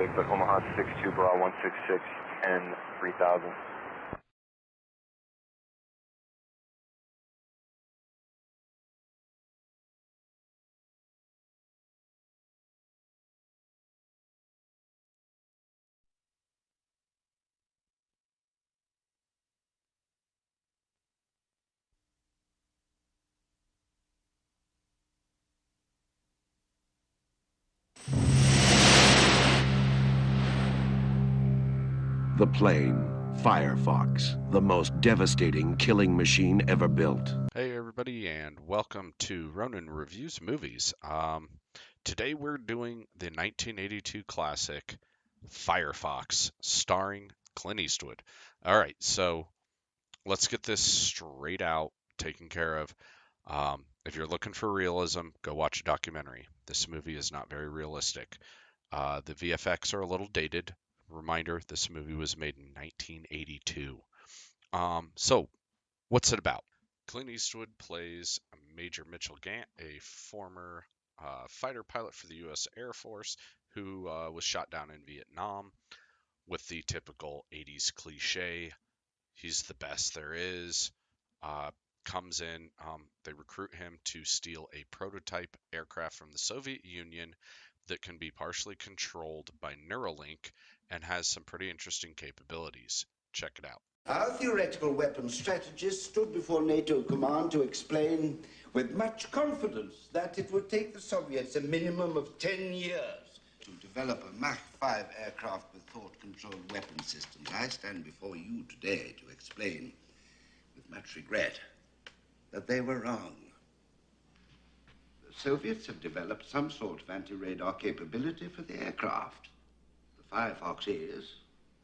Big Buck Omaha 62 Bra 166 10 3000. The plane, Firefox, the most devastating killing machine ever built. Hey everybody, and welcome to Ronin Reviews Movies. Today we're doing the 1982 classic Firefox, starring Clint Eastwood. All right, so let's get this straight out, taken care of. If you're looking for realism, go watch a documentary. This movie is not very realistic. The VFX are a little dated. Reminder, this movie was made in 1982. So what's it about? Clint Eastwood plays Major Mitchell Gant, a former fighter pilot for the U.S. Air Force who was shot down in Vietnam with the typical 80s cliche. He's the best there is. Comes in, they recruit him to steal a prototype aircraft from the Soviet Union that can be partially controlled by Neuralink and has some pretty interesting capabilities. Check it out. Our theoretical weapons strategist stood before NATO command to explain with much confidence that it would take the Soviets a minimum of 10 years to develop a Mach 5 aircraft with thought-controlled weapon systems. I stand before you today to explain with much regret that they were wrong. The Soviets have developed some sort of anti-radar capability for the aircraft. The Firefox is,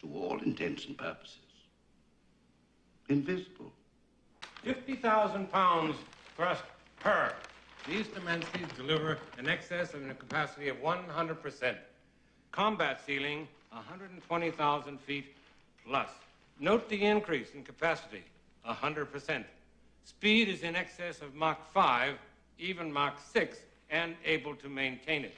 to all intents and purposes, invisible. 50,000 pounds thrust per. These dimensions deliver an excess of a capacity of 100%. Combat ceiling, 120,000 feet plus. Note the increase in capacity, 100%. Speed is in excess of Mach 5, even Mach 6, and able to maintain it.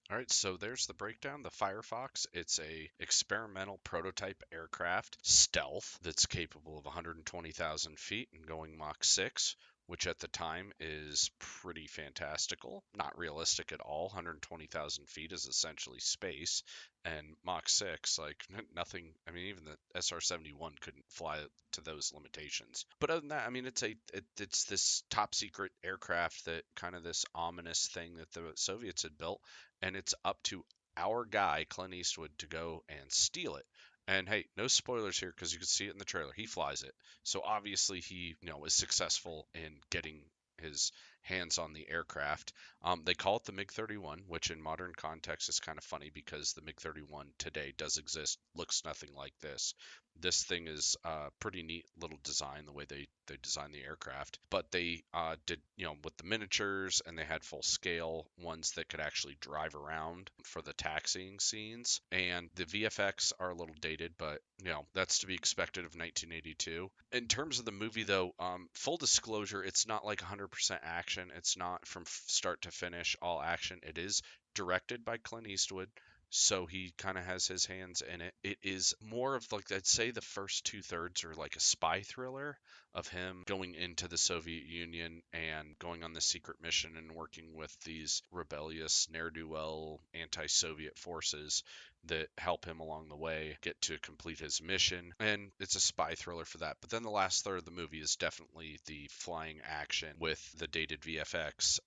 All right, so there's the breakdown. The Firefox, it's a experimental prototype aircraft, stealth, that's capable of 120,000 feet and going Mach 6, which at the time is pretty fantastical. Not realistic at all. 120,000 feet is essentially space, and Mach 6, like nothing. I mean, even the SR-71 couldn't fly to those limitations. But other than that, I mean, it's this top secret aircraft, that kind of this ominous thing that the Soviets had built, and it's up to our guy Clint Eastwood to go and steal it. And hey, no spoilers here because you can see it in the trailer. He flies it, so obviously he, is successful in getting his hands on the aircraft. They call it the MiG-31, which in modern context is kind of funny because the MiG-31 today does exist, looks nothing like this. This thing is pretty neat little design, the way they designed the aircraft. But they did, with the miniatures, and they had full scale ones that could actually drive around for the taxiing scenes. And the VFX are a little dated, but that's to be expected of 1982. In terms of the movie, though, full disclosure, it's not like 100% action. It's not from start to finish all action. It is directed by Clint Eastwood, so he kind of has his hands in it. It is more of like, I'd say the first 2/3 are like a spy thriller of him going into the Soviet Union and going on this secret mission and working with these rebellious, ne'er-do-well anti-Soviet forces that help him along the way get to complete his mission. And it's a spy thriller for that. But then the last third of the movie is definitely the flying action with the dated VFX.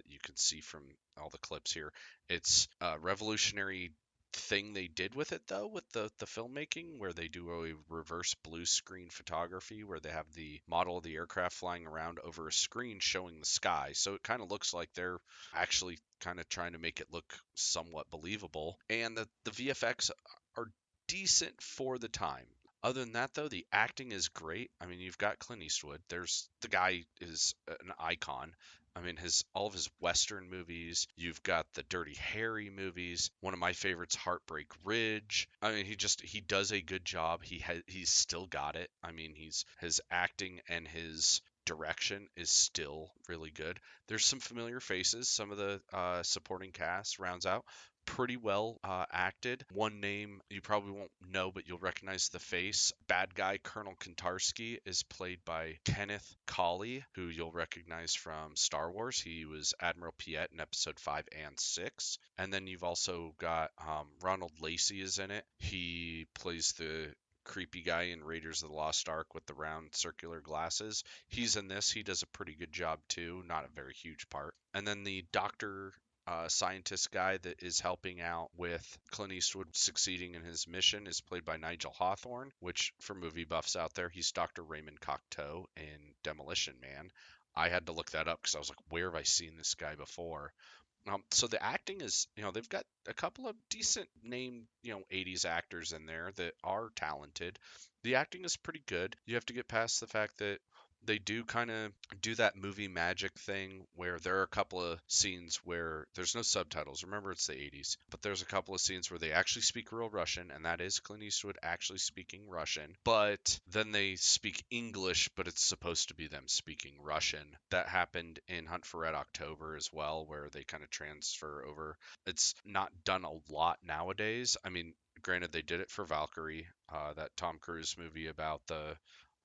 You can see from all the clips here, it's a revolutionary thing they did with it, though, with the filmmaking, where they do a reverse blue screen photography where they have the model of the aircraft flying around over a screen showing the sky. So it kind of looks like they're actually kind of trying to make it look somewhat believable. And the VFX are decent for the time. Other than that, though, the acting is great. I mean, you've got Clint Eastwood. The guy is an icon. I mean, all of his Western movies. You've got the Dirty Harry movies. One of my favorites, Heartbreak Ridge. I mean, he does a good job. He's still got it. I mean, his acting and his direction is still really good. There's some familiar faces. Some of the supporting cast rounds out pretty well acted. One name you probably won't know, but you'll recognize the face. Bad guy Colonel Kantarsky is played by Kenneth Colley, who you'll recognize from Star Wars. He was Admiral Piet in episode 5 and 6. And then you've also got Ronald Lacey is in it. He plays the creepy guy in Raiders of the Lost Ark with the round circular glasses. He's in this. He does a pretty good job too. Not a very huge part. And then the doctor scientist guy that is helping out with Clint Eastwood succeeding in his mission is played by Nigel Hawthorne, which for movie buffs out there, he's Dr. Raymond Cocteau in Demolition Man. I had to look that up because I was like, where have I seen this guy before? So the acting is, they've got a couple of decent name, 80s actors in there that are talented. The acting is pretty good. You have to get past the fact that they do kind of do that movie magic thing where there are a couple of scenes where there's no subtitles. Remember, it's the 80s, but there's a couple of scenes where they actually speak real Russian, and that is Clint Eastwood actually speaking Russian. But then they speak English, but it's supposed to be them speaking Russian. That happened in Hunt for Red October as well, where they kind of transfer over. It's not done a lot nowadays. I mean, granted, they did it for Valkyrie, that Tom Cruise movie about the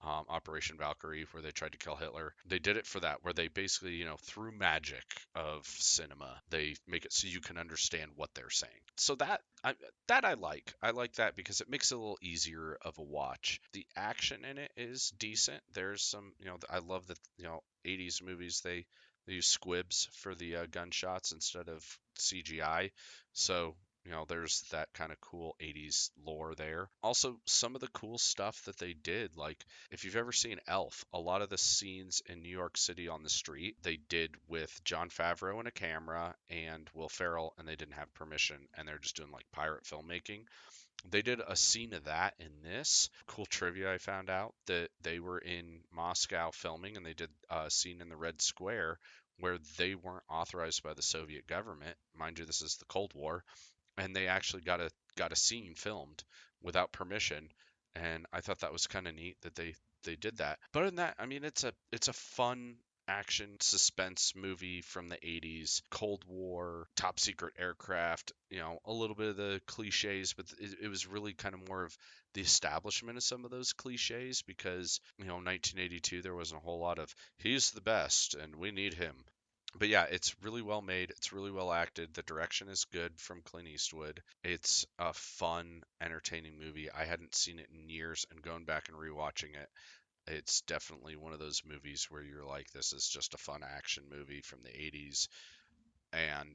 Operation Valkyrie, where they tried to kill Hitler. They did it for that, where they basically, through magic of cinema, they make it so you can understand what they're saying. So I like. I like that because it makes it a little easier of a watch. The action in it is decent. There's some, I love that, 80s movies, they use squibs for the gunshots instead of CGI. So there's that kind of cool 80s lore there. Also, some of the cool stuff that they did, like if you've ever seen Elf, a lot of the scenes in New York City on the street, they did with Jon Favreau and a camera and Will Ferrell, and they didn't have permission, and they're just doing like pirate filmmaking. They did a scene of that in this. Cool trivia I found out that they were in Moscow filming and they did a scene in the Red Square where they weren't authorized by the Soviet government. Mind you, this is the Cold War, and they actually got a scene filmed without permission, and I thought that was kind of neat that they did that. But other than that, I mean, it's a fun action suspense movie from the 80s, Cold War, top secret aircraft, a little bit of the cliches, but it was really kind of more of the establishment of some of those cliches because, 1982, there wasn't a whole lot of he's the best and we need him. But yeah, it's really well made. It's really well acted. The direction is good from Clint Eastwood. It's a fun, entertaining movie. I hadn't seen it in years, and going back and rewatching it, it's definitely one of those movies where you're like, this is just a fun action movie from the 80s. And,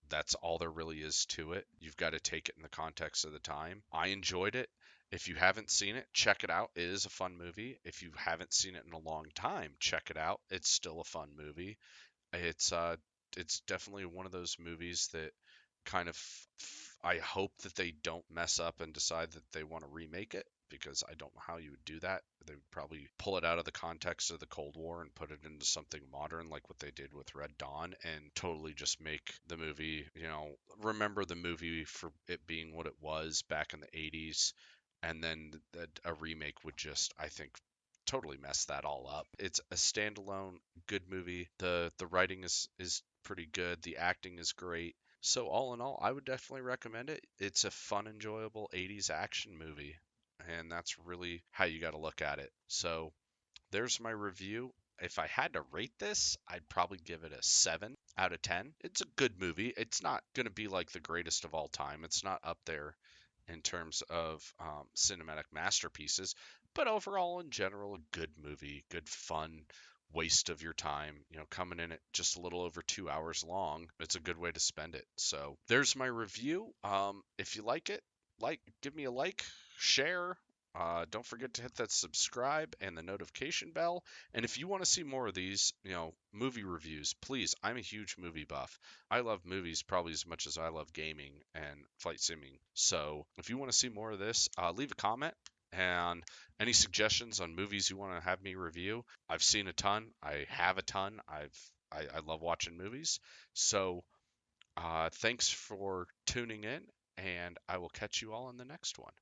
that's all there really is to it. You've got to take it in the context of the time. I enjoyed it. If you haven't seen it, check it out. It is a fun movie. If you haven't seen it in a long time, check it out. It's still a fun movie. It's definitely one of those movies that kind of I hope that they don't mess up and decide that they want to remake it, because I don't know how you would do that. They would probably pull it out of the context of the Cold War and put it into something modern like what they did with Red Dawn and totally just make the movie, remember the movie for it being what it was back in the 80s, and then a remake would just, I think, totally mess that all up. It's a standalone good movie. The writing is pretty good. The acting is great. So all in all, I would definitely recommend it. It's a fun, enjoyable 80s action movie, and that's really how you got to look at it. So there's my review. If I had to rate this, I'd probably give it a 7 out of 10. It's a good movie. It's not going to be like the greatest of all time. It's not up there in terms of cinematic masterpieces, but overall, in general, a good movie, good fun waste of your time, coming in at just a little over 2 hours long. It's a good way to spend it. So there's my review. If you like it, give me a like, share. Don't forget to hit that subscribe and the notification bell. And if you want to see more of these, movie reviews, please, I'm a huge movie buff. I love movies probably as much as I love gaming and flight simming. So if you want to see more of this, leave a comment. And any suggestions on movies you want to have me review? I've seen a ton. I have a ton. I love watching movies. So thanks for tuning in, and I will catch you all in the next one.